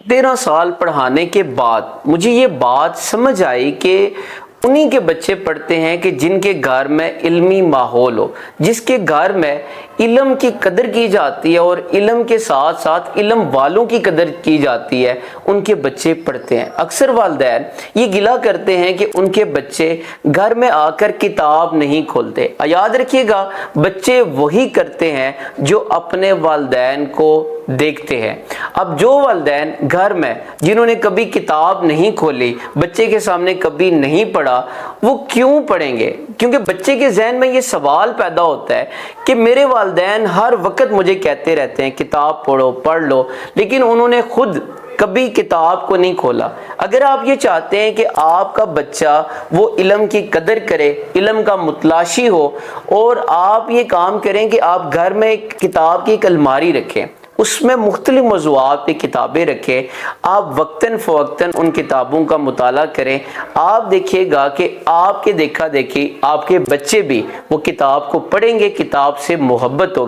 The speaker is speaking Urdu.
13 سال پڑھانے کے بعد مجھے یہ بات سمجھ آئی کہ انہی کے بچے پڑھتے ہیں کہ جن کے گھر میں علمی ماحول ہو، جس کے گھر میں علم کی قدر کی جاتی ہے اور علم کے ساتھ ساتھ علم والوں کی قدر کی جاتی ہے، ان کے بچے پڑھتے ہیں۔ اکثر والدین یہ گلہ کرتے ہیں کہ ان کے بچے گھر میں آ کر کتاب نہیں کھولتے۔ یاد رکھیے گا، بچے وہی کرتے ہیں جو اپنے والدین کو دیکھتے ہیں۔ اب جو والدین گھر میں جنہوں نے کبھی کتاب نہیں کھولی، بچے کے سامنے کبھی نہیں پڑھا، وہ کیوں پڑھیں گے؟ کیونکہ بچے کے ذہن میں یہ سوال پیدا ہوتا ہے کہ میرے والدین ہر وقت مجھے کہتے رہتے ہیں کتاب پڑھو، پڑھ لو، لیکن انہوں نے خود کبھی کتاب کو نہیں کھولا۔ اگر آپ یہ چاہتے ہیں کہ آپ کا بچہ وہ علم کی قدر کرے، علم کا متلاشی ہو، اور آپ یہ کام کریں کہ آپ گھر میں ایک کتاب کی ایک الماری رکھیں، اس میں مختلف موضوعات پہ کتابیں رکھیں، آپ وقتاً فوقتاً ان کتابوں کا مطالعہ کریں، آپ دیکھیے گا کہ آپ کے دیکھا دیکھی آپ کے بچے بھی وہ کتاب کو پڑھیں گے، کتاب سے محبت ہوگی۔